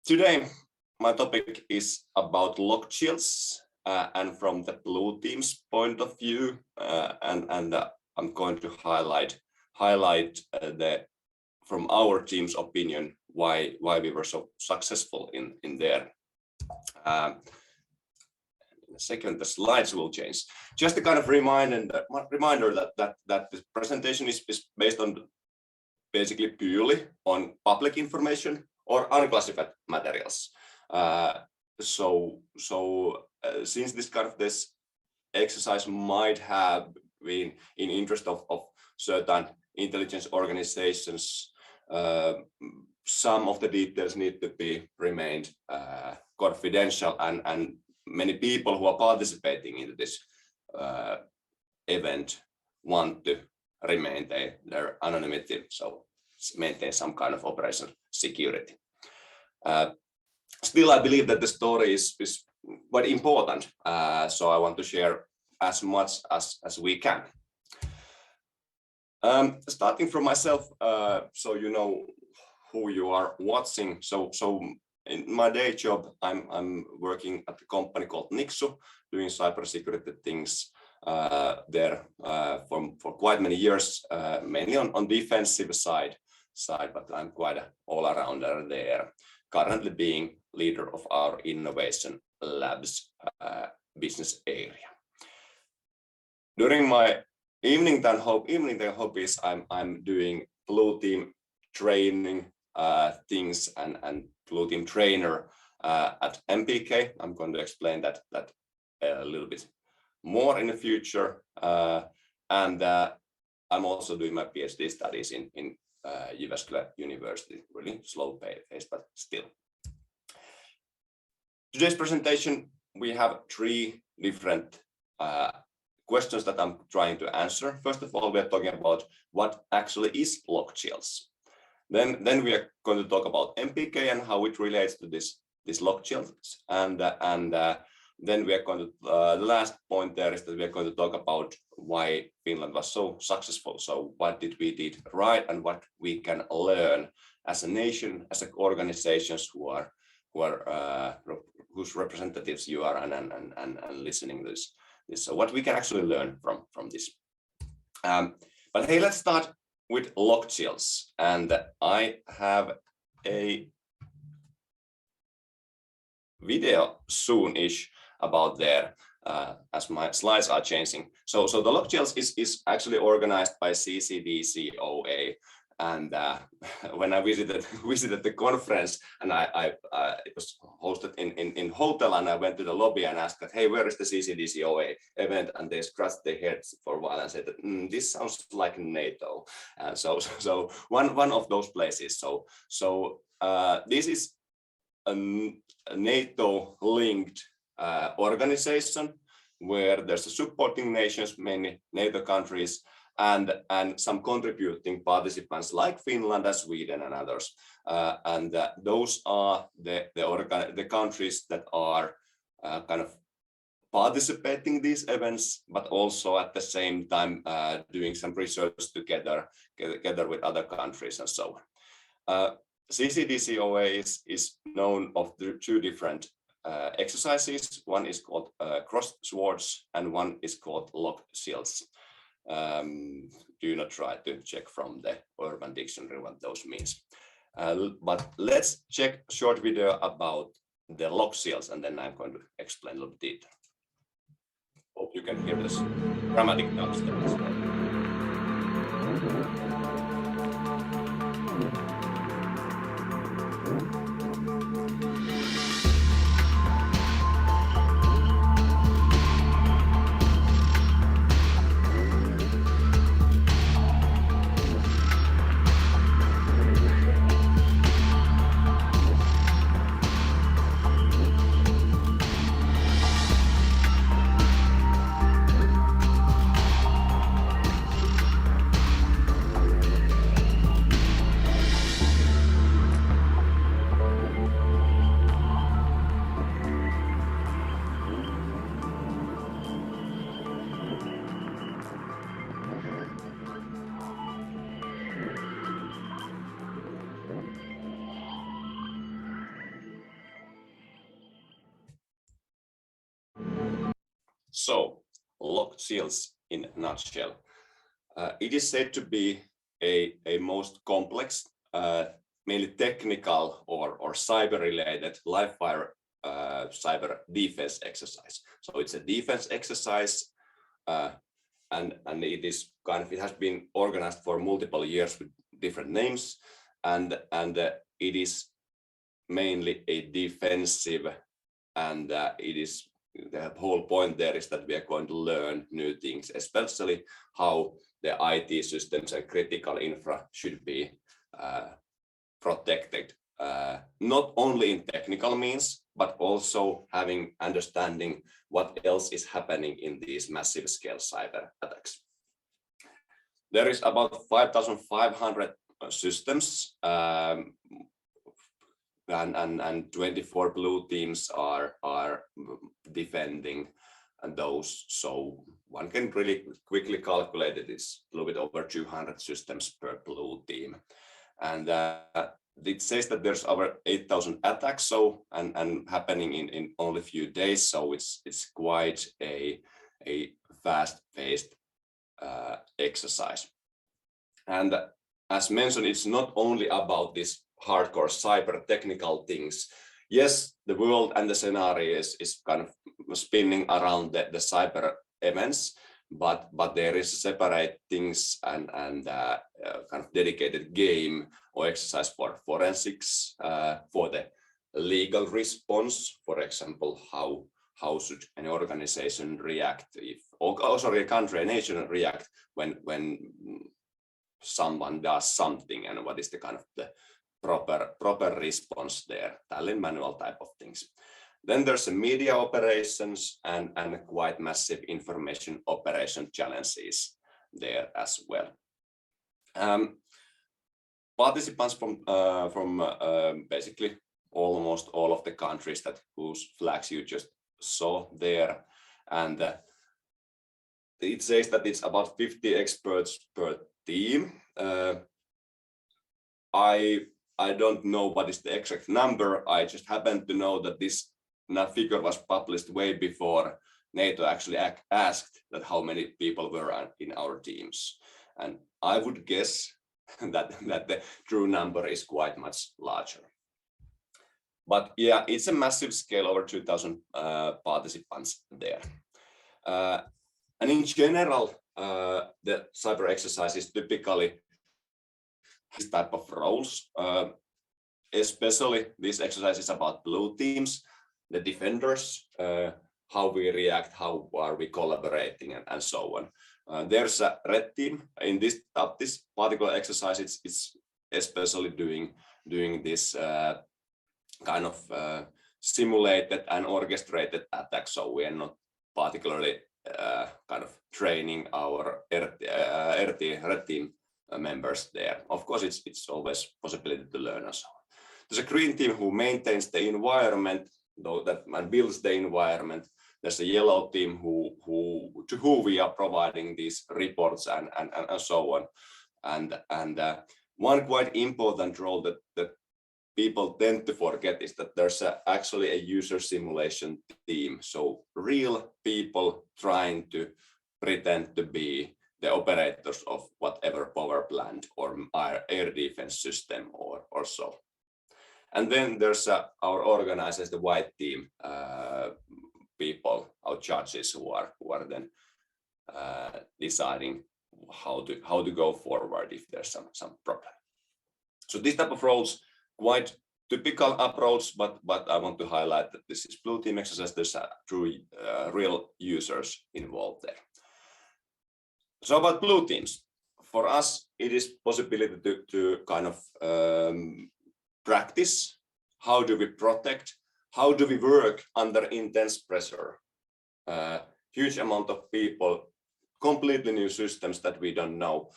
Today, my topic is about lock shields and from the blue team's point of view, I'm going to highlight from our team's opinion why we were so successful in there. In a second, the slides will change. Just a kind of reminder that the presentation is based on basically purely on public information or unclassified materials. Since this exercise might have been in interest of certain intelligence organizations, some of the details need to be remained confidential, and many people who are participating in this event want to remain their anonymity, so maintain some kind of operational security. Still, I believe that the story is quite important, so I want to share as much as we can. Starting from myself, so you know who you are watching. So in my day job, I'm working at a company called Nixu, doing cybersecurity things there for quite many years, mainly on defensive side, but I'm quite an all-arounder there. Currently being leader of our innovation labs business area. During my evening time hobbies, I'm doing blue team training things and blue team trainer at MPK. I'm going to explain that a little bit more in the future, and I'm also doing my PhD studies in Jyväskylä University. Really slow pace, but still. Today's presentation, we have three different questions that I'm trying to answer. First of all, we are talking about what actually is lock shields. Then we are going to talk about MPK and how it relates to this lock shields, and then we are going to the last point there is that we are going to talk about why Finland was so successful. So what did we did right and what we can learn as a nation, as organizations whose representatives you are and listening to this. So what we can actually learn from this. But hey, let's start with lock shields, and I have a video soon-ish about there as my slides are changing. So the lock shields is actually organized by CCDCOA, and when I visited the conference, and it was hosted in hotel, and I went to the lobby and asked that, hey, where is the CCDCOA event? And they scratched their heads for a while and said that this sounds like NATO. So one of those places. So this is a NATO-linked organization where there's a supporting nations, many NATO countries, and some contributing participants like Finland, Sweden, and others. Those are the countries that are kind of participating these events, but also at the same time doing some research together with other countries and so on. CCDCOA is known of the two different exercises. One is called cross swords and one is called lock shields. Do not try to check from the Urban Dictionary what those means. But let's check a short video about the lock shields, and then I'm going to explain a little bit. Hope you can hear this dramatic dubstep as well. So, locked seals in a nutshell. It is said to be a most complex, mainly technical or cyber-related live-fire cyber defense exercise. So it's a defense exercise, and it is it has been organized for multiple years with different names, and it is mainly a defensive, and it is the whole point there is that we are going to learn new things, especially how the IT systems and critical infra should be protected, not only in technical means, but also having understanding what else is happening in these massive scale cyber attacks. There is about 5,500 systems, and 24 blue teams are defending those. So one can really quickly calculate it is a little bit over 200 systems per blue team. And it says that there's over 8,000 attacks, so and happening in only a few days. So it's quite a fast-paced exercise. And as mentioned, it's not only about this hardcore cyber technical things. Yes, the world and the scenario is kind of spinning around the cyber events, but there is separate things and kind of dedicated game or exercise for forensics, for the legal response. For example, how should an organization react if, or sorry, a country, a nation react when someone does something, and what is the kind of the proper response there, Tallinn manual type of things. Then there's a media operations and quite massive information operation challenges there as well. Participants from basically almost all of the countries whose flags you just saw there, and it says that it's about 50 experts per team. I don't know what is the exact number. I just happen to know that this figure was published way before NATO actually asked that how many people were in our teams. And I would guess that the true number is quite much larger. But yeah, it's a massive scale, over 2,000 participants there. And in general, the cyber exercise is typically this type of roles, especially this exercise is about blue teams, the defenders, how we react, how are we collaborating, and so on. There's a red team. In this particular exercise, it's especially doing this kind of simulated and orchestrated attack. So we are not particularly kind of training our red team members there. Of course, it's always possibility to learn and so on. There's a green team who maintains the environment, though that and builds the environment. There's a yellow team to who we are providing these reports and so on. And one quite important role that people tend to forget is that there's actually a user simulation team. So real people trying to pretend to be the operators of whatever power plant or air defense system or so. And then there's our organizers, the white team people, our judges who are then deciding how to go forward if there's some problem. So this type of roles, quite typical approach, but I want to highlight that this is blue team exercise. There's true real users involved there. So about blue teams, for us, it is possibility to kind of practice. How do we protect? How do we work under intense pressure? Huge amount of people, completely new systems that we don't know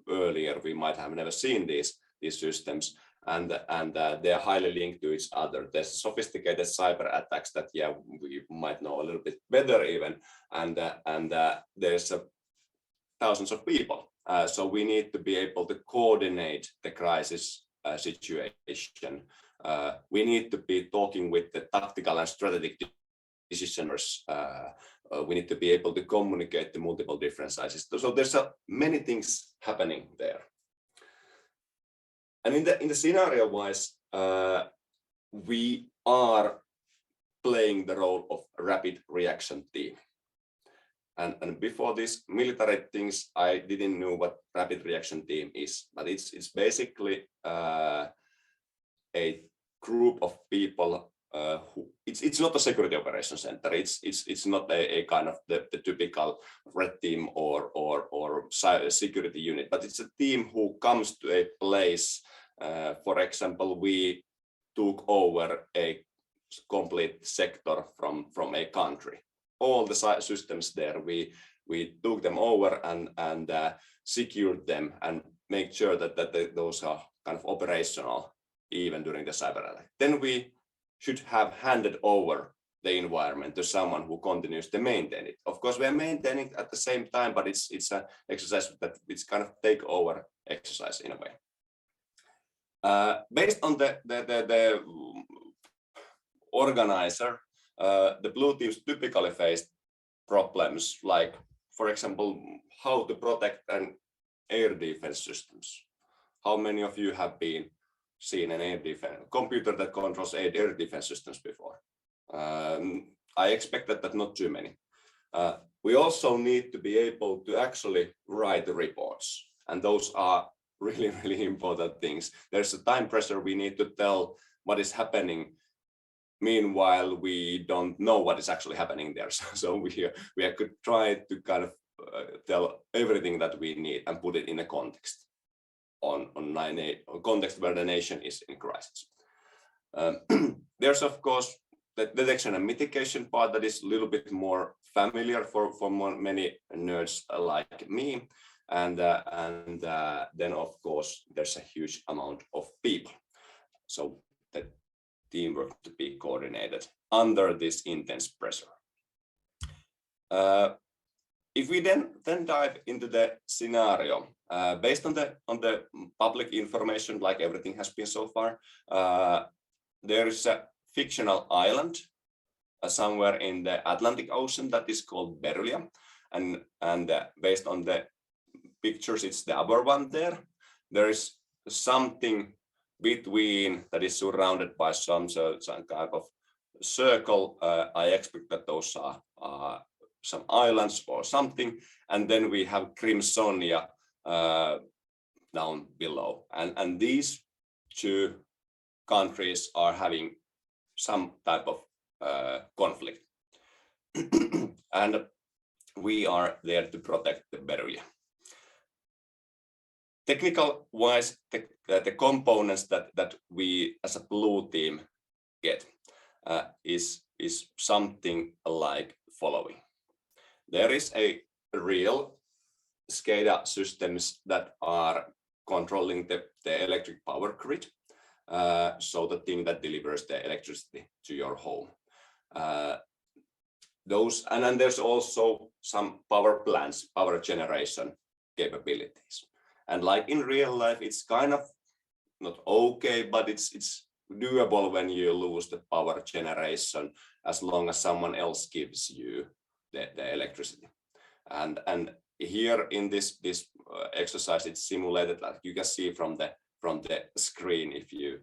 earlier. We might have never seen these systems, and they are highly linked to each other. There's sophisticated cyber attacks that we might know a little bit better even, and there's thousands of people. So we need to be able to coordinate the crisis situation. We need to be talking with the tactical and strategic decisioners. We need to be able to communicate to multiple different sizes. So there's many things happening there. And in the scenario wise, we are playing the role of a rapid reaction team. And before this military things, I didn't know what rapid reaction team is, but it's basically a group of people who it's not a security operation center. It's not a kind of the typical red team or security unit, but it's a team who comes to a place. For example, we took over a complete sector from a country. All the systems there, we took them over and secured them and make sure that those are kind of operational even during the cyber attack. Then we should have handed over the environment to someone who continues to maintain it. Of course, we are maintaining it at the same time, but it's an exercise that it's kind of takeover exercise in a way. Based on the organizer, the blue teams typically face problems like, for example, how to protect an air defense systems. How many of you have seen an air defense computer that controls air defense systems before? I expect that not too many. We also need to be able to actually write the reports, and those are really, really important things. There's a time pressure. We need to tell what is happening. Meanwhile, we don't know what is actually happening there. So we could try to kind of tell everything that we need and put it in a context on context where the nation is in crisis. There's of course the detection and mitigation part that is a little bit more familiar for many nerds like me. And then of course there's a huge amount of people. So the teamwork to be coordinated under this intense pressure. If we then dive into the scenario, based on the public information, like everything has been so far, there is a fictional island somewhere in the Atlantic Ocean that is called Berulia, and based on the pictures, it's the upper one there. There is something between that is surrounded by some kind of circle. I expect that those are some islands or something, and then we have Crimsonia down below, and these two countries are having some type of conflict, and we are there to protect the Berulia. Technical wise, the components that we as a blue team get is something like following. There is a real SCADA systems that are controlling the electric power grid, so the thing that delivers the electricity to your home. And then there's also some power plants, power generation capabilities. And like in real life, it's kind of not okay, but it's doable when you lose the power generation, as long as someone else gives you the electricity. And here in this exercise, it's simulated, like you can see from the screen, if you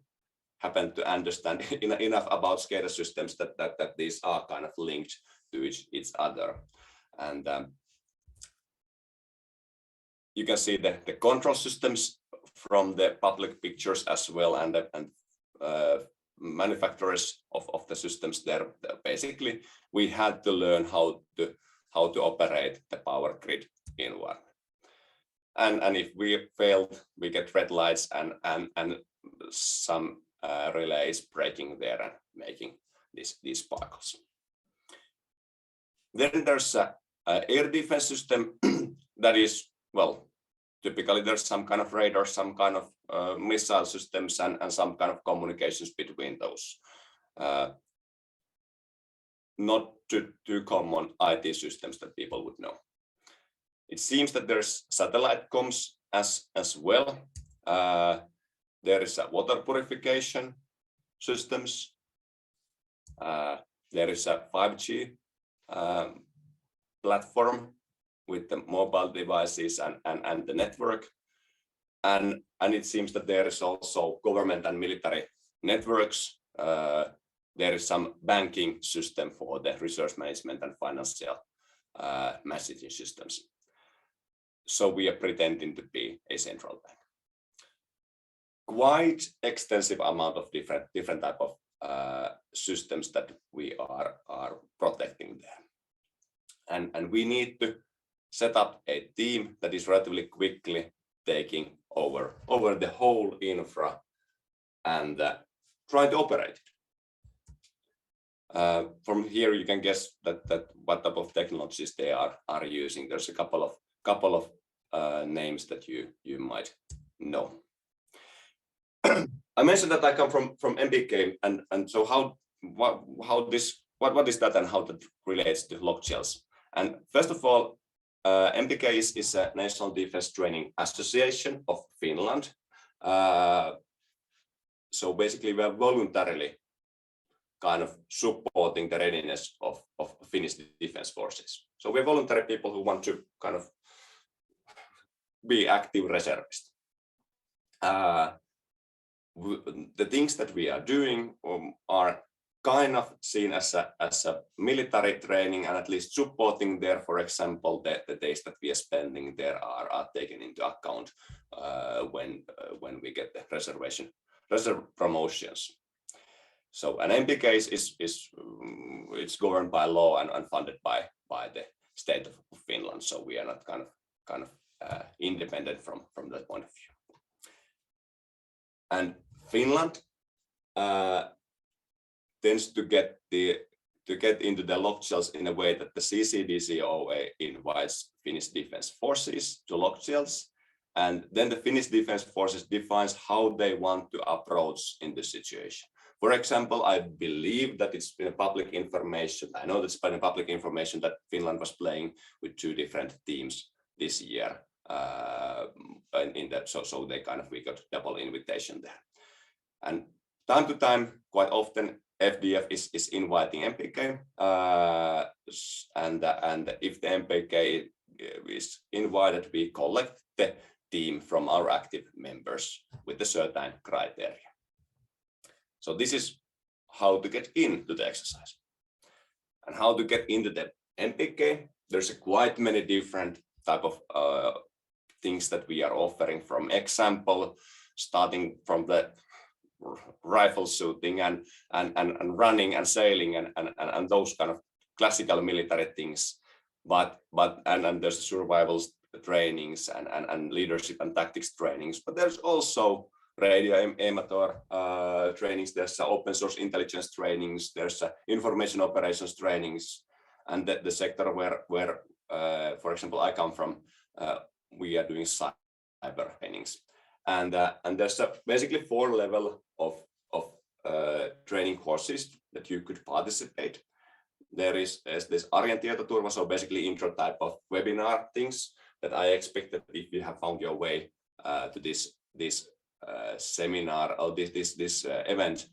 happen to understand enough about SCADA systems, that these are kind of linked to each other. And you can see the control systems from the public pictures as well, and manufacturers of the systems there. Basically, we had to learn how to operate the power grid environment. And if we failed, we get red lights and some relays breaking there and making these sparkles. Then there's a air defense system that is, well, typically there's some kind of radar, some kind of missile systems, and some kind of communications between those. Not too common IT systems that people would know. It seems that there's satellite comms as well. There is a water purification systems. There is a 5G platform with the mobile devices and the network. And it seems that there is also government and military networks. There is some banking system for the resource management and financial messaging systems. So we are pretending to be a central bank. Quite extensive amount of different type of systems that we are protecting there. And we need to set up a team that is relatively quickly taking over the whole infra and trying to operate it. From here you can guess that what type of technologies they are using. There's a couple of names that you might know. I mentioned that I come from MPK, and so what is that and how that relates to locked shells. And first of all, MPK is a National Defense Training Association of Finland. So basically we are voluntarily kind of supporting the readiness of Finnish defense forces. So we're voluntary people who want to kind of be active reservists. The things that we are doing are kind of seen as a military training, and at least supporting there. For example, the days that we are spending there are taken into account when we get the reserve promotions. So an MPK it's governed by law and funded by the state of Finland. So we are not kind of independent from that point of view. And Finland tends to get into the locked shells in a way that the CCDCOA invites Finnish defense forces to locked shells, and then the Finnish defense forces defines how they want to approach in the situation. For example, I believe that it's been public information. I know that's been public information that Finland was playing with 2 different teams this year. So they we got double invitation there. And time to time, quite often, FDF is inviting MPK, and if the MPK is invited, we collect the team from our active members with a certain criteria. So this is how to get into the exercise. And how to get into the MPK, there's quite many different type of things that we are offering, from example, starting from the rifle shooting and running and sailing and those kind of classical military things, but there's survival trainings and leadership and tactics trainings, but there's also radio amateur trainings, there's open source intelligence trainings, there's information operations trainings, and the sector where for example I come from, we are doing cyber trainings. And there's basically 4 levels of training courses that you could participate. There's this Arjen tietoturva, so basically intro type of webinar things that I expect that if you have found your way to this seminar or this event,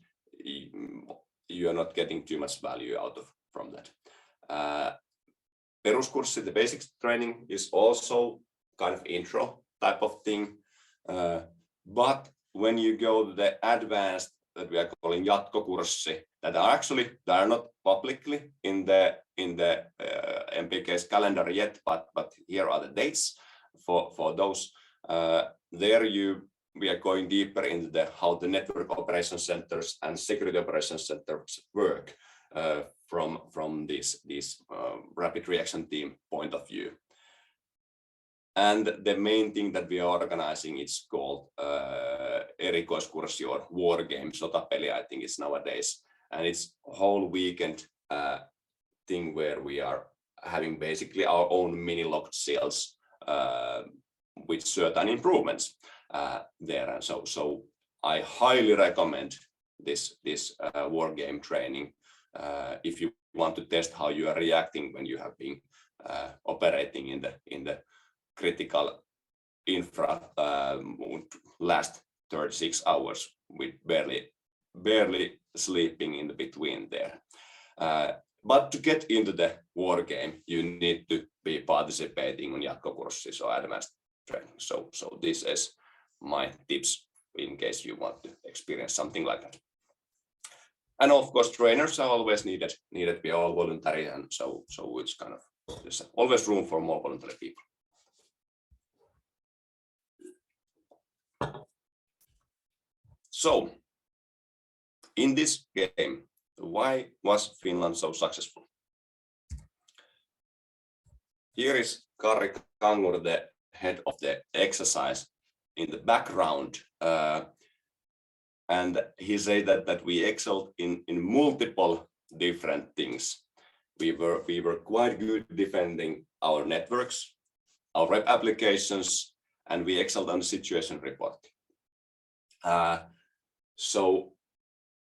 you are not getting too much value from that. Peruskurssi, the basics training, is also kind of intro type of thing. But when you go to the advanced, that we are calling jatkokurssi, that are not publicly in the MPK's calendar yet, but here are the dates for those. There we are going deeper into how the network operations centers and security operations centers work from this rapid reaction team point of view. And the main thing that we are organizing is called erikoiskurssi or war game, sotapeli, I think it's nowadays. And it's a whole weekend thing where we are having basically our own mini locked shells with certain improvements there. And so I highly recommend this war game training if you want to test how you are reacting when you have been operating in the critical infra last 36 hours with barely sleeping in the between there. But to get into the war game, you need to be participating on jatkokurssis or advanced training. So this is my tips in case you want to experience something like that. And of course, trainers are always needed. We are all voluntary, and so it's kind of, there's always room for more voluntary people. So, in this game, why was Finland so successful? Here is Karri Kangur, the head of the exercise, in the background. And he said that we excelled in multiple different things. We were quite good defending our networks, our web applications, and we excelled on situation reporting. So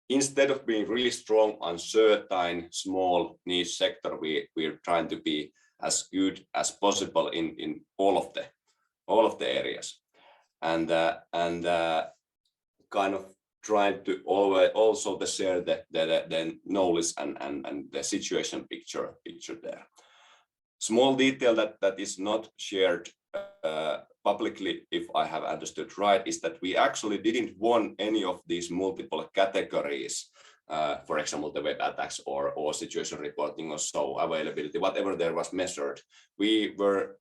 instead of being really strong on certain small niche sector, we're trying to be as good as possible in all of the areas, and kind of trying to always also to share the knowledge and the situation picture there. Small detail that is not shared publicly, if I have understood right, is that we actually didn't won any of these multiple categories. For example, the web attacks or situation reporting or so availability, whatever there was measured. We were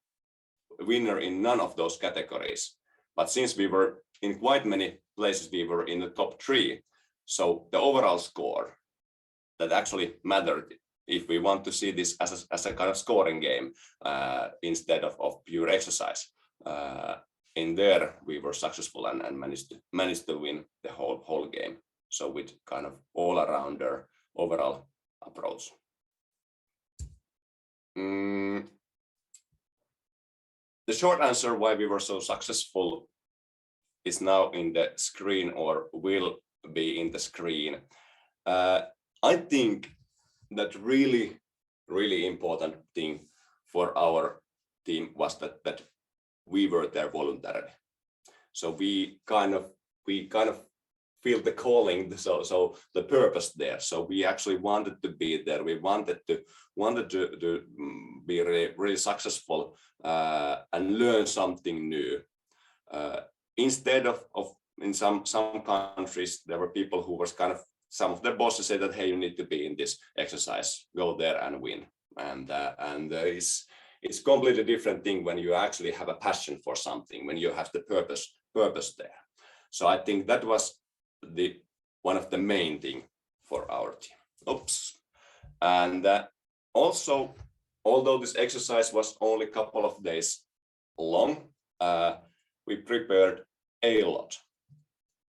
winner in none of those categories. But since we were in quite many places, we were in the top 3. So the overall score that actually mattered, if we want to see this as a kind of scoring game instead of pure exercise. In there, we were successful and managed to win the whole game. So with kind of all-arounder overall approach. The short answer why we were so successful is now in the screen, or will be in the screen. I think that really important thing for our team was that we were there voluntarily. So we kind of feel the calling, so the purpose there. So we actually wanted to be there. We wanted to be really successful and learn something new. Instead of in some countries, there were people who was kind of, some of their bosses said that, hey, you need to be in this exercise, go there and win. And it's completely different thing when you actually have a passion for something, when you have the purpose there. So I think that was one of the main thing for our team. Oops. And also, although this exercise was only a couple of days long, we prepared a lot.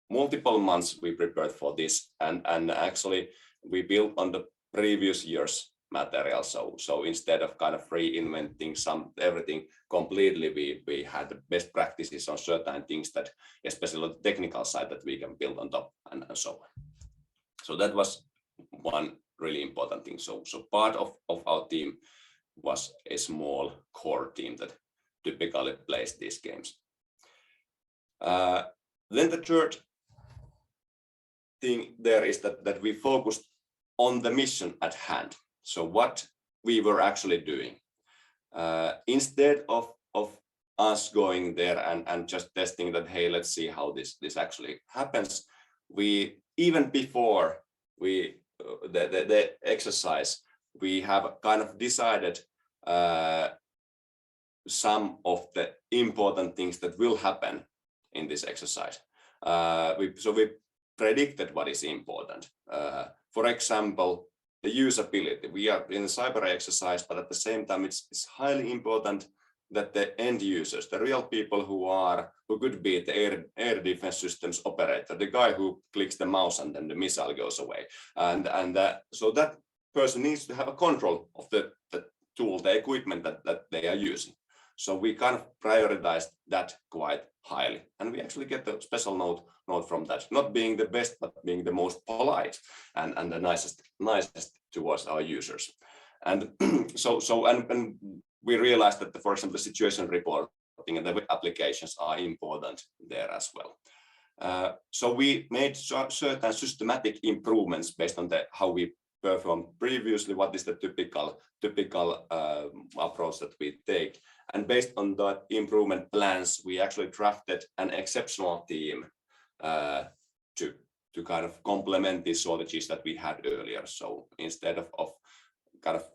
Multiple months we prepared for this, and actually we built on the previous year's material. So instead of kind of reinventing everything completely, we had the best practices on certain things that, especially on the technical side, that we can build on top and so on. So that was one really important thing. So part of our team was a small core team that typically plays these games. Then the third thing there is that we focused on the mission at hand. So what we were actually doing. Instead of us going there and just testing that, hey, let's see how this actually happens, we, even before the exercise, we have kind of decided some of the important things that will happen in this exercise. So we predicted what is important. For example, the usability. We are in a cyber exercise, but at the same time, it's highly important that the end users, the real people who could be the air defense systems operator, the guy who clicks the mouse and then the missile goes away, and so that person needs to have a control of the tool, the equipment that they are using. So we kind of prioritized that quite highly, and we actually get a special note from that, not being the best, but being the most polite and the nicest towards our users. And and we realized that, for example, the situation reporting and the web applications are important there as well. So we made certain systematic improvements based on how we performed previously, what is the typical approach that we take. And based on the improvement plans, we actually drafted an exceptional team to kind of complement these strategies that we had earlier. So instead of kind of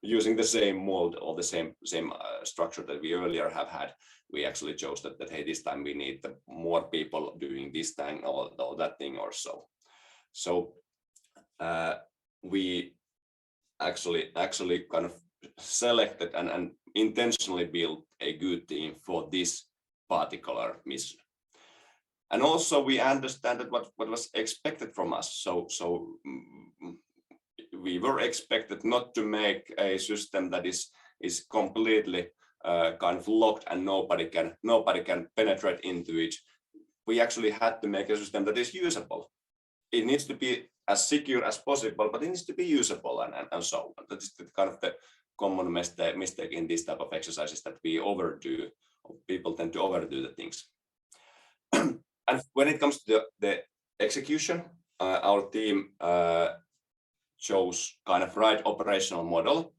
using the same mold or the same structure that we earlier have had, we actually chose that hey, this time we need more people doing this thing or that thing or so. So we actually kind of selected and intentionally built a good team for this particular mission. And also we understand that what was expected from us. So we were expected not to make a system that is completely kind of locked and nobody can penetrate into it. We actually had to make a system that is usable. It needs to be as secure as possible, but it needs to be usable and so on. That is kind of the common mistake in this type of exercises, that we overdo. People tend to overdo the things. And when it comes to the execution, our team chose kind of right operational model,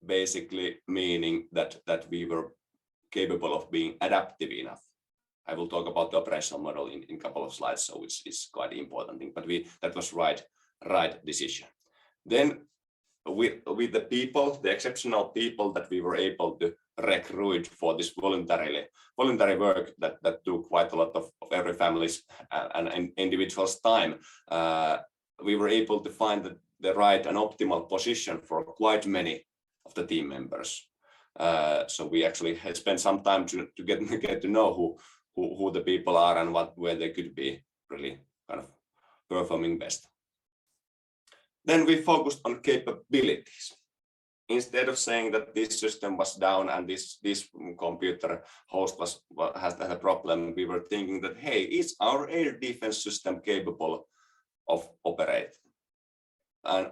basically meaning that we were capable of being adaptive enough. I will talk about the operational model in a couple of slides, so it's quite important thing, but that was right decision. Then with the people, the exceptional people that we were able to recruit for this voluntary work that took quite a lot of every family's and individual's time, we were able to find the right and optimal position for quite many of the team members. So we actually had spent some time to get to know who the people are and where they could be really kind of performing best. Then we focused on capabilities. Instead of saying that this system was down and this computer host has had a problem, we were thinking that, hey, is our air defense system capable of operating? And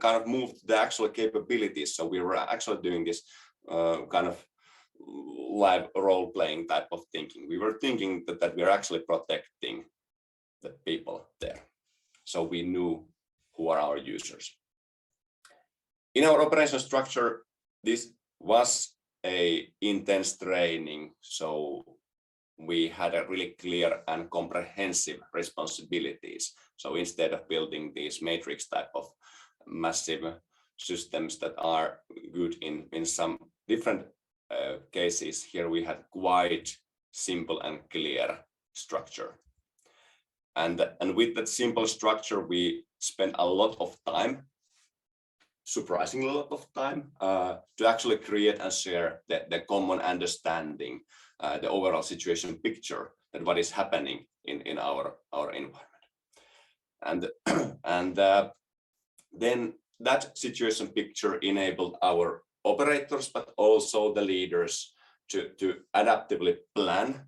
kind of moved the actual capabilities. So we were actually doing this kind of live role-playing type of thinking. We were thinking that we're actually protecting the people there. So we knew who are our users. In our operation structure, this was a intense training. So we had a really clear and comprehensive responsibilities. So instead of building these matrix type of massive systems that are good in some different cases, here we had quite simple and clear structure. And with that simple structure, we spent a lot of time, surprisingly a lot of time, to actually create and share the common understanding, the overall situation picture, that what is happening in our environment. And then that situation picture enabled our operators, but also the leaders to adaptively plan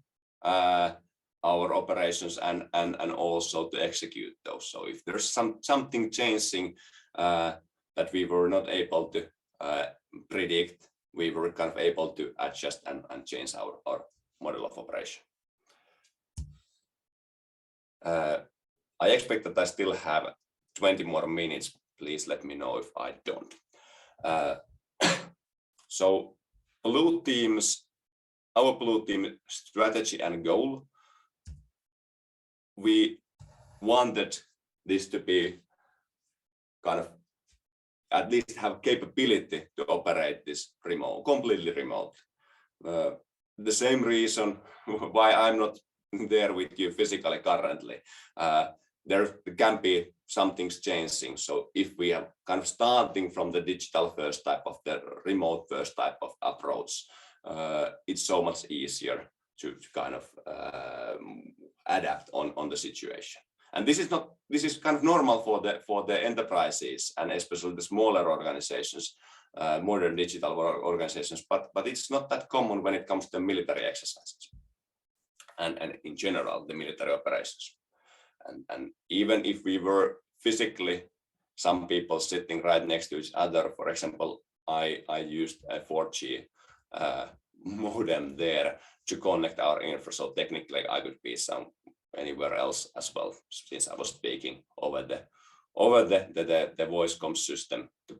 our operations and also to execute those. So if there's something changing that we were not able to predict, we were kind of able to adjust and change our model of operation. I expect that I still have 20 more minutes. Please let me know if I don't. So our blue team strategy and goal, we wanted this to be kind of at least have capability to operate this completely remote. The same reason why I'm not there with you physically currently. There can be some things changing. So if we are kind of starting from the digital first type of the remote first type of approach, it's so much easier to kind of adapt on the situation. And this is kind of normal for the enterprises and especially the smaller organizations, modern digital organizations, but it's not that common when it comes to military exercises and in general the military operations. And even if we were physically some people sitting right next to each other, for example, I used a 4G modem there to connect our infra, so technically I could be anywhere else as well, since I was speaking over the voice comms system to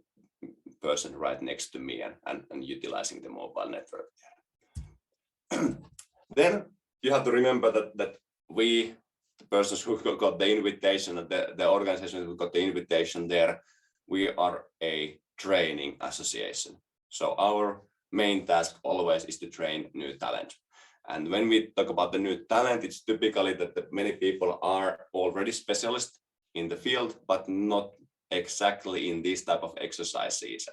person right next to me and utilizing the mobile network. Then you have to remember that we, the persons who got the invitation, the organization who got the invitation there, we are a training association. So our main task always is to train new talent. And when we talk about the new talent, it's typically that many people are already specialists in the field, but not exactly in this type of exercises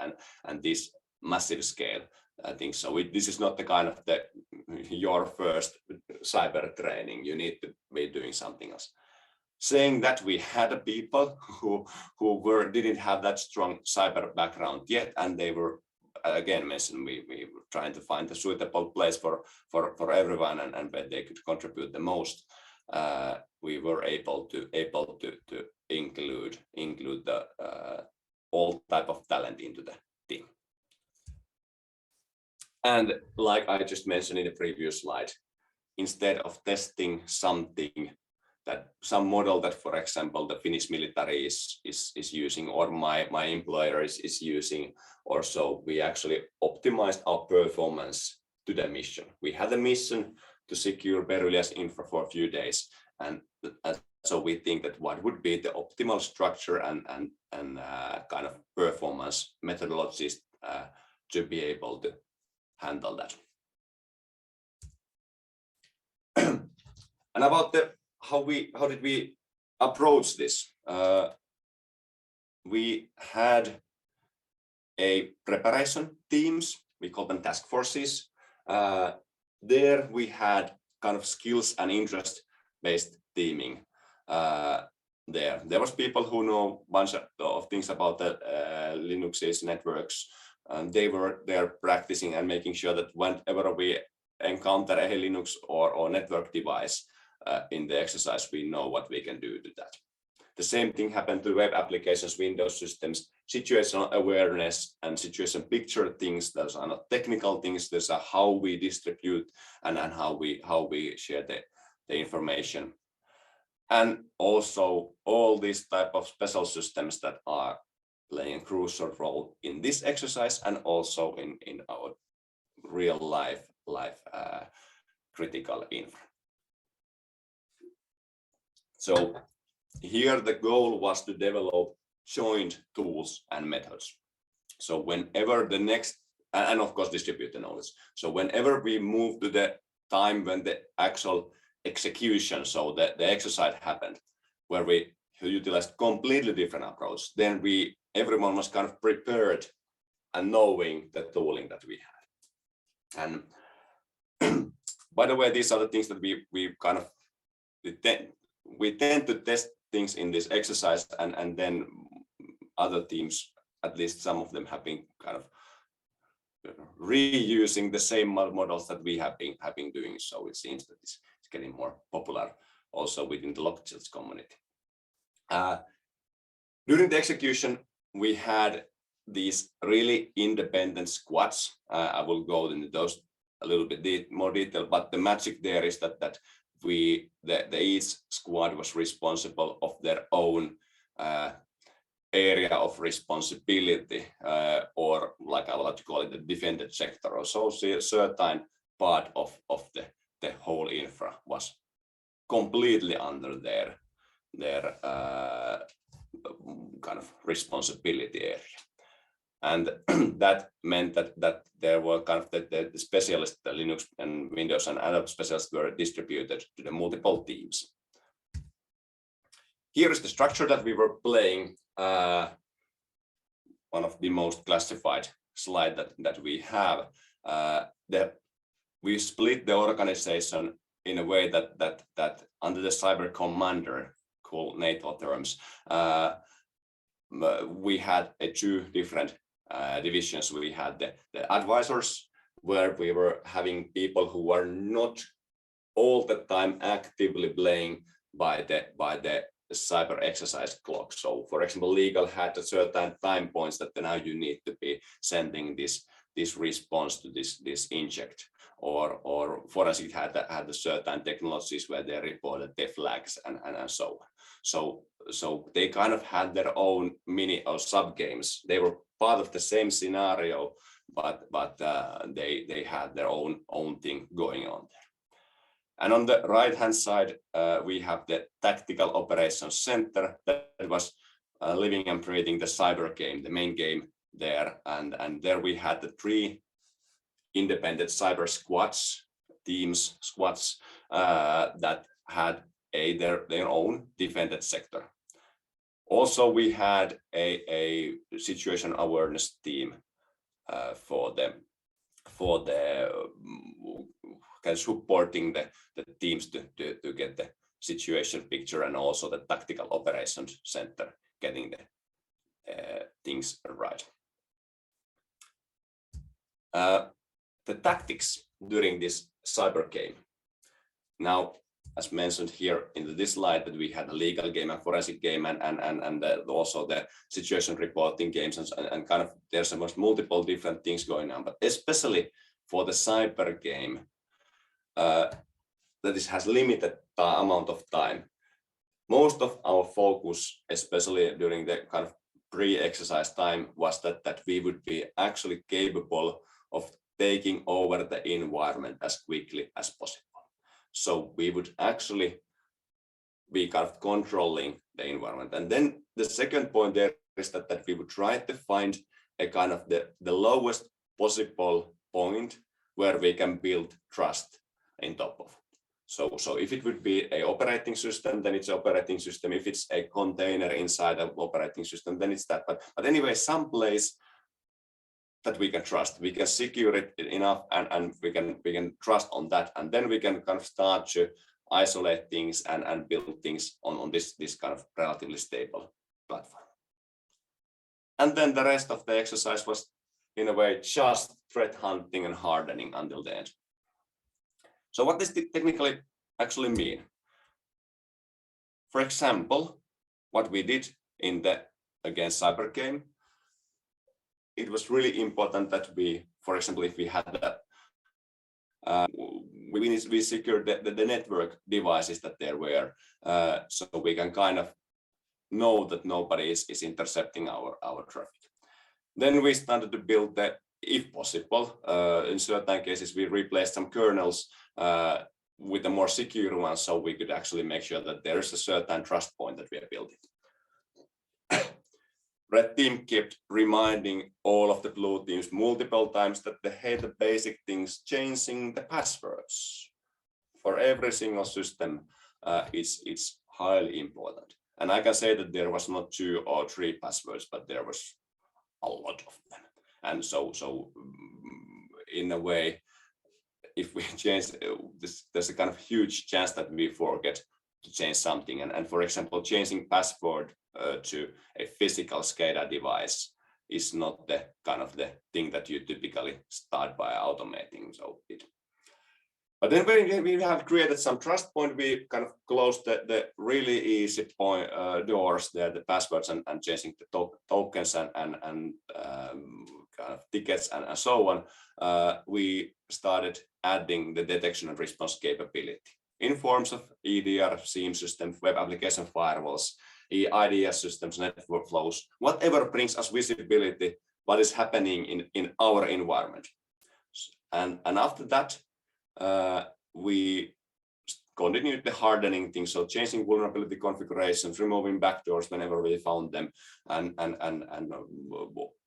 and this massive scale. I think so. This is not the kind of your first cyber training. You need to be doing something else. Saying that, we had people who didn't have that strong cyber background yet, and they were, again mentioned, we were trying to find a suitable place for everyone and where they could contribute the most. We were able to include the all type of talent into the team. And like I just mentioned in the previous slide, instead of testing something some model that, for example, the Finnish military is using, or my employer is using, or so, we actually optimized our performance to the mission. We had a mission to secure Berulia's infra for a few days, and so we think that what would be the optimal structure and kind of performance methodologies to be able to handle that. And about how did we approach this? We had a preparation teams, we call them task forces. There we had kind of skills and interest-based teaming. There was people who know a bunch of things about the Linux's networks, and they were there practicing and making sure that whenever we encounter a Linux or network device in the exercise, we know what we can do to that. The same thing happened to web applications, Windows systems, situational awareness and situation picture things. Those are not technical things. Those are how we distribute and how we share the information. And also all these type of special systems that are playing a crucial role in this exercise and also in our real life critical infra. So here the goal was to develop joint tools and methods. So whenever the next, and of course distribute the knowledge. So whenever we move to the time when the actual execution, so the exercise happened, where we utilized completely different approach, then everyone was kind of prepared and knowing the tooling that we had. And by the way, these are the things that we tend to test things in this exercise, and then other teams, at least some of them, have been kind of reusing the same models that we have been doing. So it seems that it's getting more popular also within the Lockchills community. During the execution, we had these really independent squads. I will go into those a little bit more detail, but the magic there is that each squad was responsible of their own area of responsibility, or like I like to call it, the defended sector, or so a certain part of the whole infra was completely under their kind of responsibility area. And that meant that there were kind of the specialists, the Linux and Windows and other specialists were distributed to the multiple teams. Here is the structure that we were playing. One of the most classified slide that we have. We split the organization in a way that under the cyber commander, called NATO terms, we had two different divisions. We had the advisors, where we were having people who were not all the time actively playing by the cyber exercise clock. So for example, legal had a certain time points that now you need to be sending this response to this inject, or forensic had the certain technologies where they reported their flags and so on. So they kind of had their own mini or sub games. They were part of the same scenario, but they had their own thing going on there. And on the right hand side, we have the Tactical Operations Center that was living and breathing the cyber game, the main game there. And there we had the 3 independent cyber squads, squads that had their own defended sector. Also, we had a situation awareness team for the kind of supporting the teams to get the situation picture, and also the Tactical Operations Center getting the things right. The tactics during this cyber game. Now, as mentioned here in this slide, that we had a legal game and forensic game, and also the situation reporting games, and kind of there's multiple different things going on, but especially for the cyber game, that this has limited amount of time. Most of our focus, especially during the kind of pre-exercise time, was that we would be actually capable of taking over the environment as quickly as possible. So we would actually be kind of controlling the environment. And then the second point there is that we would try to find a kind of the lowest possible point where we can build trust in top of. So if it would be an operating system, then it's an operating system. If it's a container inside an operating system, then it's that. But anyway, some place that we can trust, we can secure it enough, and we can trust on that, and then we can kind of start to isolate things and build things on this kind of relatively stable platform. And then the rest of the exercise was, in a way, just threat hunting and hardening until the end. So what does it technically actually mean? For example, what we did in the against cyber game, it was really important that we, for example, if we had we secured the network devices that there were, so we can kind of know that nobody is intercepting our traffic. Then we started to build the, if possible, in certain cases, we replaced some kernels with a more secure one, so we could actually make sure that there is a certain trust point that we are building. Red team kept reminding all of the blue teams multiple times that they hate the basic things, changing the passwords for every single system. It's highly important. And I can say that there was not 2 or 3 passwords, but there was a lot of them. And so in a way, if we change this, there's a kind of huge chance that we forget to change something. And for example, changing password to a physical SCADA device is not the kind of the thing that you typically start by automating. But then when we have created some trust point, we kind of closed the really easy point, doors there, the passwords and changing the tokens and kind of tickets and so on. We started adding the detection and response capability in forms of EDR, SIEM systems, web application firewalls, IDS systems, network flows, whatever brings us visibility, what is happening in our environment. And after that, we continued the hardening thing, so changing vulnerability configurations, removing backdoors whenever we found them, and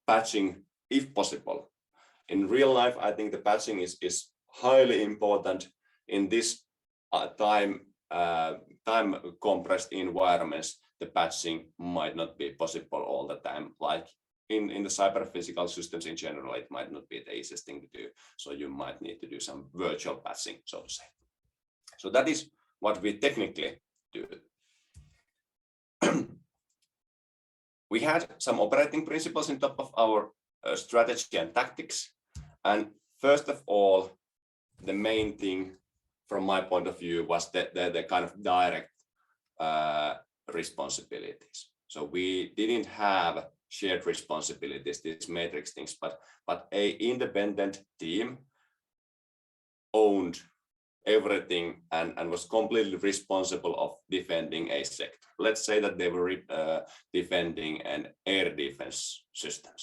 patching if possible. In real life, I think the patching is highly important in this time compressed environments. The patching might not be possible all the time, like in the cyber physical systems in general, it might not be the easiest thing to do. So you might need to do some virtual patching, so to say. So that is what we technically do. We had some operating principles on top of our strategy and tactics. And first of all, the main thing from my point of view was the kind of direct responsibilities. So we didn't have shared responsibilities, these matrix things, but a independent team owned everything and was completely responsible of defending a sector. Let's say that they were defending an air defense systems.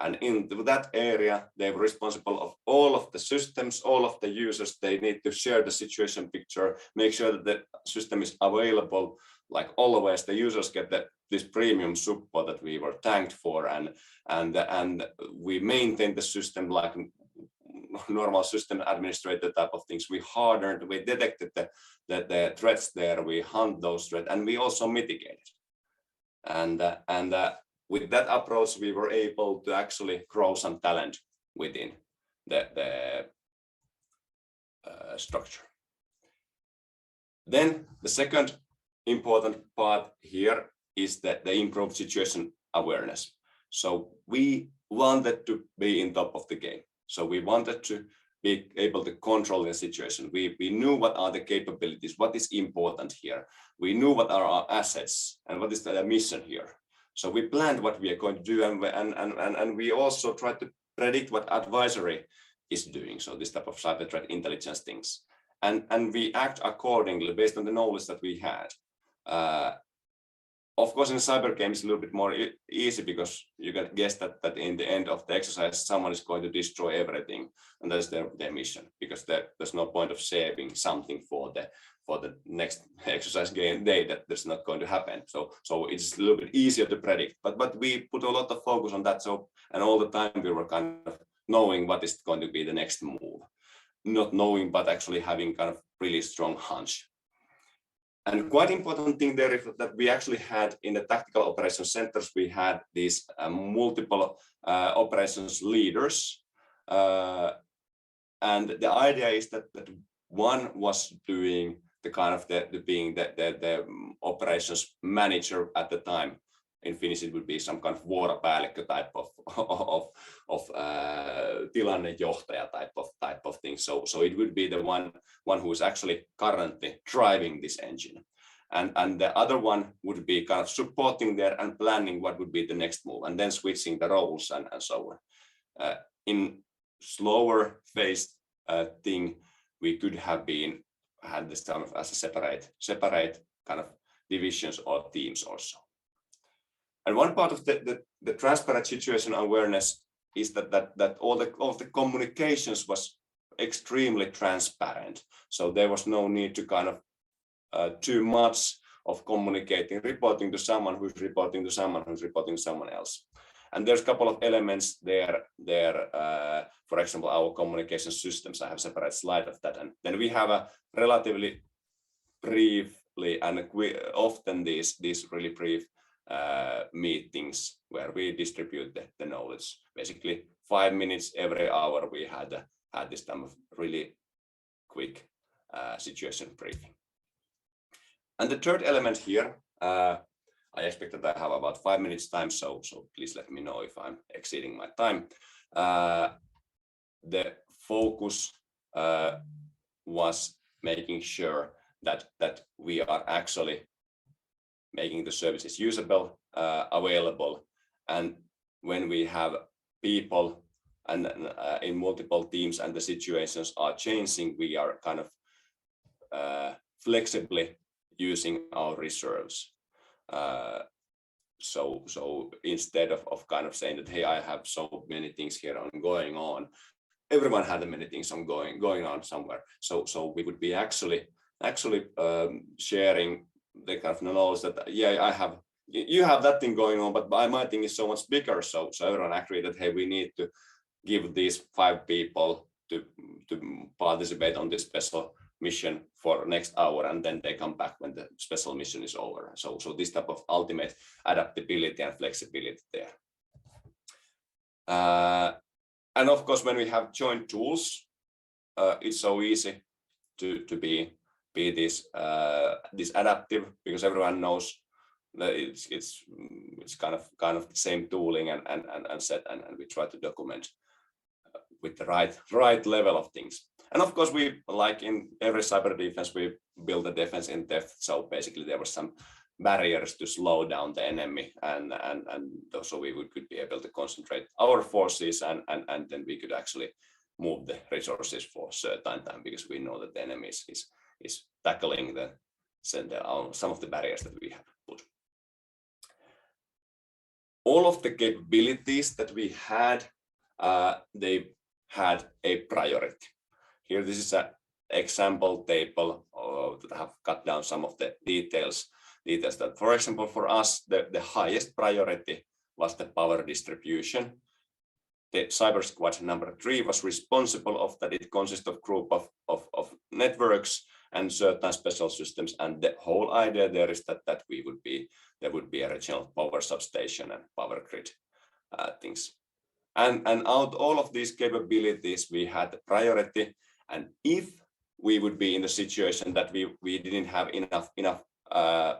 And in that area, they were responsible of all of the systems, all of the users. They need to share the situation picture, make sure that the system is available. Like always, the users get this premium support that we were thanked for, and we maintain the system like normal system administrator type of things. We hardened, we detected the threats there, we hunt those threats, and we also mitigated. And with that approach, we were able to actually grow some talent within the structure. Then the second important part here is that the improved situation awareness. So we wanted to be in top of the game. So we wanted to be able to control the situation. We knew what are the capabilities, what is important here. We knew what are our assets and what is the mission here. So we planned what we are going to do, and we also tried to predict what advisory is doing. So this type of cyber threat intelligence things. And we act accordingly based on the knowledge that we had. Of course, in a cyber game, it's a little bit more easy because you can guess that in the end of the exercise, someone is going to destroy everything, and that's their mission, because there's no point of saving something for the next exercise game day that there's not going to happen. So it's a little bit easier to predict, but we put a lot of focus on that. So, and all the time we were kind of knowing what is going to be the next move, not knowing, but actually having kind of really strong hunch. And quite important thing there is that we actually had in the tactical operations centers, we had these multiple operations leaders. And the idea is that one was doing the kind of being the operations manager at the time. In Finnish, it would be some kind of vuoropäällikkö type of tilannejohtaja type of thing. So it would be the one who is actually currently driving this engine, and the other one would be kind of supporting there and planning what would be the next move, and then switching the roles and so on. In slower phased thing, we could have had this kind of as a separate kind of divisions or teams also. And one part of the transparent situation awareness is that all the communications was extremely transparent. So there was no need to kind of too much of communicating, reporting to someone who's reporting to someone who's reporting to someone else. And there's a couple of elements there. For example, our communication systems. I have a separate slide of that. And then we have a relatively briefly and often these really brief meetings where we distribute the knowledge. Basically 5 minutes every hour we had this time of really quick situation briefing. And the third element here, I expect that I have about 5 minutes time, so please let me know if I'm exceeding my time. The focus was making sure that we are actually making the services usable, available, and when we have people and in multiple teams and the situations are changing, we are kind of flexibly using our reserves. So instead of kind of saying that, hey, I have so many things here going on, everyone had many things going on somewhere. So we would be actually sharing the kind of knowledge that, yeah, you have that thing going on, but my thing is so much bigger. So everyone agreed that, hey, we need to give these 5 people to participate on this special mission for next hour, and then they come back when the special mission is over. So this type of ultimate adaptability and flexibility there. And of course, when we have joint tools, it's so easy to be this adaptive, because everyone knows that it's kind of the same tooling and set, and we try to document with the right level of things. And of course, we, like in every cyber defense, we build a defense in depth. So basically, there were some barriers to slow down the enemy, and so we could be able to concentrate our forces, and then we could actually move the resources for a certain time, because we know that the enemy is tackling some of the barriers that we have put. All of the capabilities that we had, they had a priority. Here, this is an example table that I have cut down some of the details that, for example, for us, the highest priority was the power distribution. The cyber squad number 3 was responsible of that. It consists of group of networks and certain special systems, and the whole idea there is that there would be a regional power substation and power grid things. And out all of these capabilities, we had the priority. And if we would be in the situation that we didn't have enough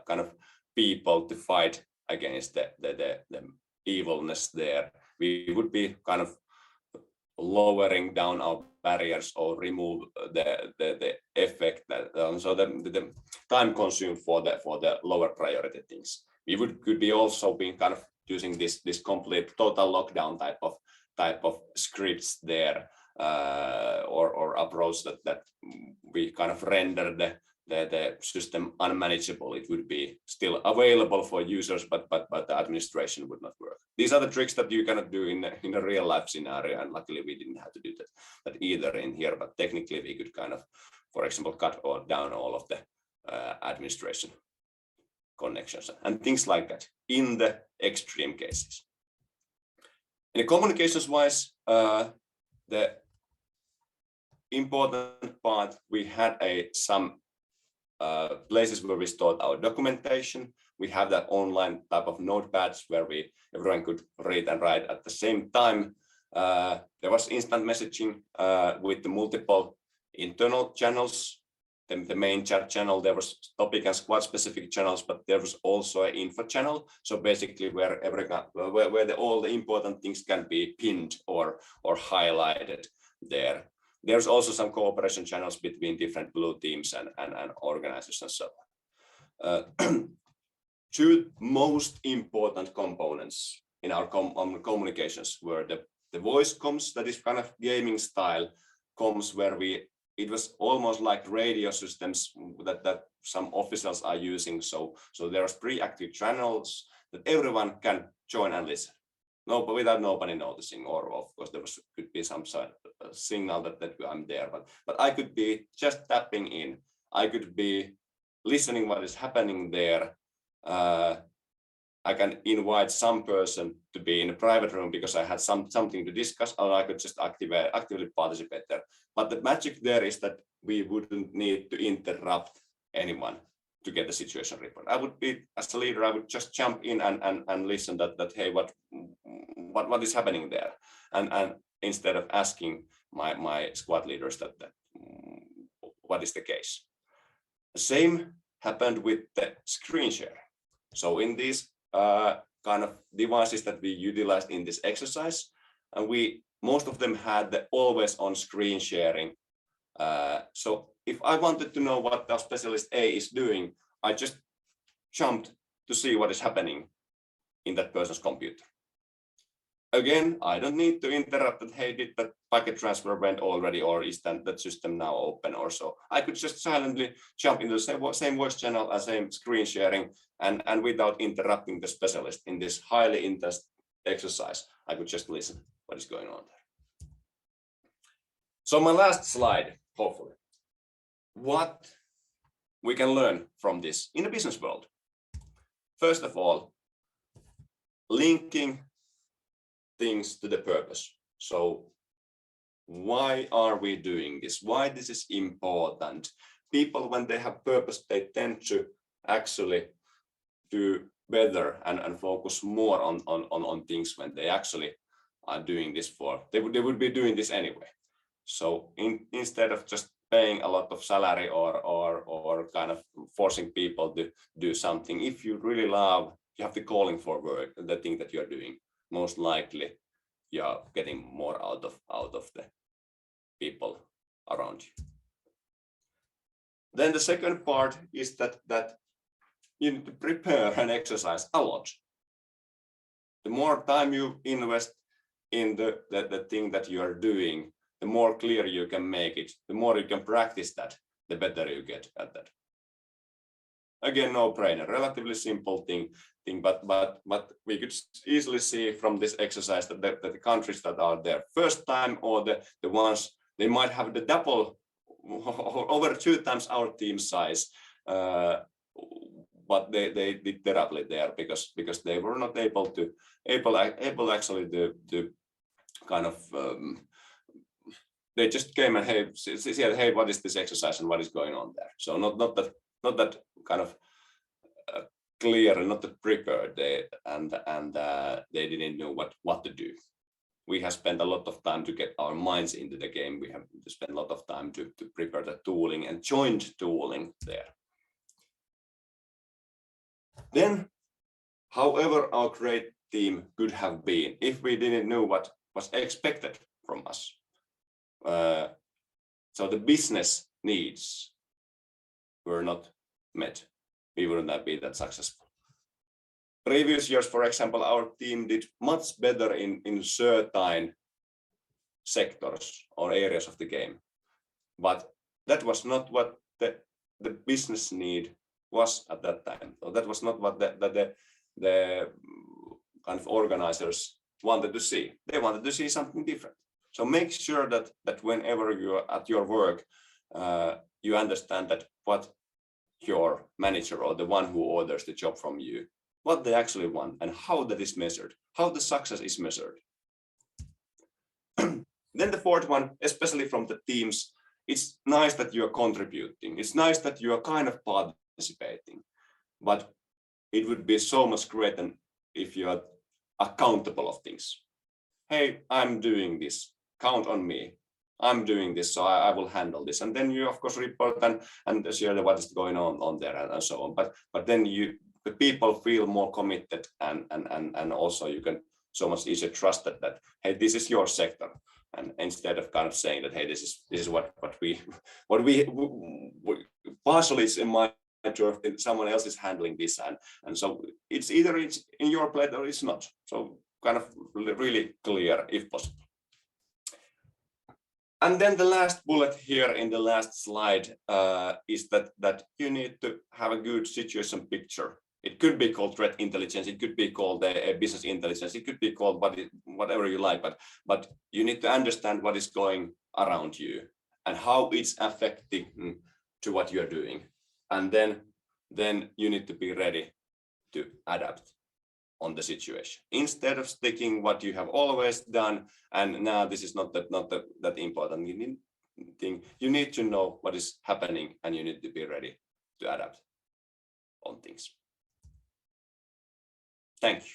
kind of people to fight against the evilness there, we would be kind of lowering down our barriers or remove the effect that so the time consumed for the lower priority things. We could be also being kind of using this complete total lockdown type of scripts there, or approach that we kind of render the system unmanageable. It would be still available for users, but the administration would not work. These are the tricks that you cannot do in a real life scenario, and luckily we didn't have to do that either in here. But technically, we could kind of, for example, cut down all of the administration connections and things like that in the extreme cases. In the communications wise, the important part, we had some places where we stored our documentation. We have that online type of notepads where everyone could read and write at the same time. There was instant messaging with the multiple internal channels. The main chat channel, there was topic and squad specific channels, but there was also an info channel. So basically where all the important things can be pinned or highlighted there. There's also some cooperation channels between different blue teams and organizers and so on. Two most important components in our communications were the voice comms, that is kind of gaming style comms, where it was almost like radio systems that some officials are using. So there's pre-active channels that everyone can join and listen. No, but without nobody noticing, or of course there could be some sort of signal that I'm there, but I could be just tapping in. I could be listening what is happening there. I can invite some person to be in a private room because I had something to discuss, or I could just actively participate there. But the magic there is that we wouldn't need to interrupt anyone to get the situation report. I would be, as a leader, I would just jump in and listen that hey, what is happening there, and instead of asking my squad leaders that what is the case. The same happened with the screen share. So in these kind of devices that we utilized in this exercise, and most of them had the always on screen sharing. So if I wanted to know what the specialist A is doing, I just jumped to see what is happening in that person's computer. Again, I don't need to interrupt that, hey, did that packet transfer went already, or is that system now open or so. I could just silently jump into the same voice channel and same screen sharing, and without interrupting the specialist in this highly intense exercise, I could just listen what is going on there. So my last slide, hopefully, what we can learn from this in the business world. First of all, linking things to the purpose. So why are we doing this? Why this is important? People, when they have purpose, they tend to actually do better and focus more on things when they actually are doing this for. They would be doing this anyway. So instead of just paying a lot of salary or kind of forcing people to do something, if you really love, you have the calling for work, the thing that you're doing, most likely you're getting more out of the people around you. Then the second part is that you need to prepare and exercise a lot. The more time you invest in the thing that you are doing, the more clear you can make it, the more you can practice that, the better you get at that. Again, no brainer, relatively simple thing, but we could easily see from this exercise that the countries that are there first time, or the ones, they might have the double, over 2 times our team size, but they did terribly there because they were not able actually to kind of they just came and hey, what is this exercise and what is going on there? So not that kind of clear and not that prepared, they didn't know what to do. We have spent a lot of time to get our minds into the game. We have to spend a lot of time to prepare the tooling and joint tooling there. Then, however our great team could have been, if we didn't know what was expected from us, so the business needs were not met, we would not be that successful. Previous years, for example, our team did much better in certain sectors or areas of the game, but that was not what the business need was at that time. So that was not what the kind of organizers wanted to see. They wanted to see something different. So make sure that whenever you're at your work, you understand that what your manager or the one who orders the job from you, what they actually want and how that is measured, how the success is measured. Then the fourth one, especially from the teams, it's nice that you are contributing. It's nice that you are kind of participating, but it would be so much greater if you are accountable of things. Hey, I'm doing this, count on me. I'm doing this, so I will handle this. And then you, of course, report and share what is going on there and so on. But then the people feel more committed, and also you can so much easier trust that hey, this is your sector, and instead of kind of saying that hey, this is what we partially is in my job, someone else is handling this, and so it's either it's in your plate or it's not. So kind of really clear if possible. And then the last bullet here in the last slide is that you need to have a good situation picture. It could be called threat intelligence, it could be called a business intelligence, it could be called whatever you like, but you need to understand what is going around you and how it's affecting to what you're doing. And then you need to be ready to adapt on the situation instead of sticking what you have always done and now this is not that important. You need to know what is happening and you need to be ready to adapt on things. Thank you.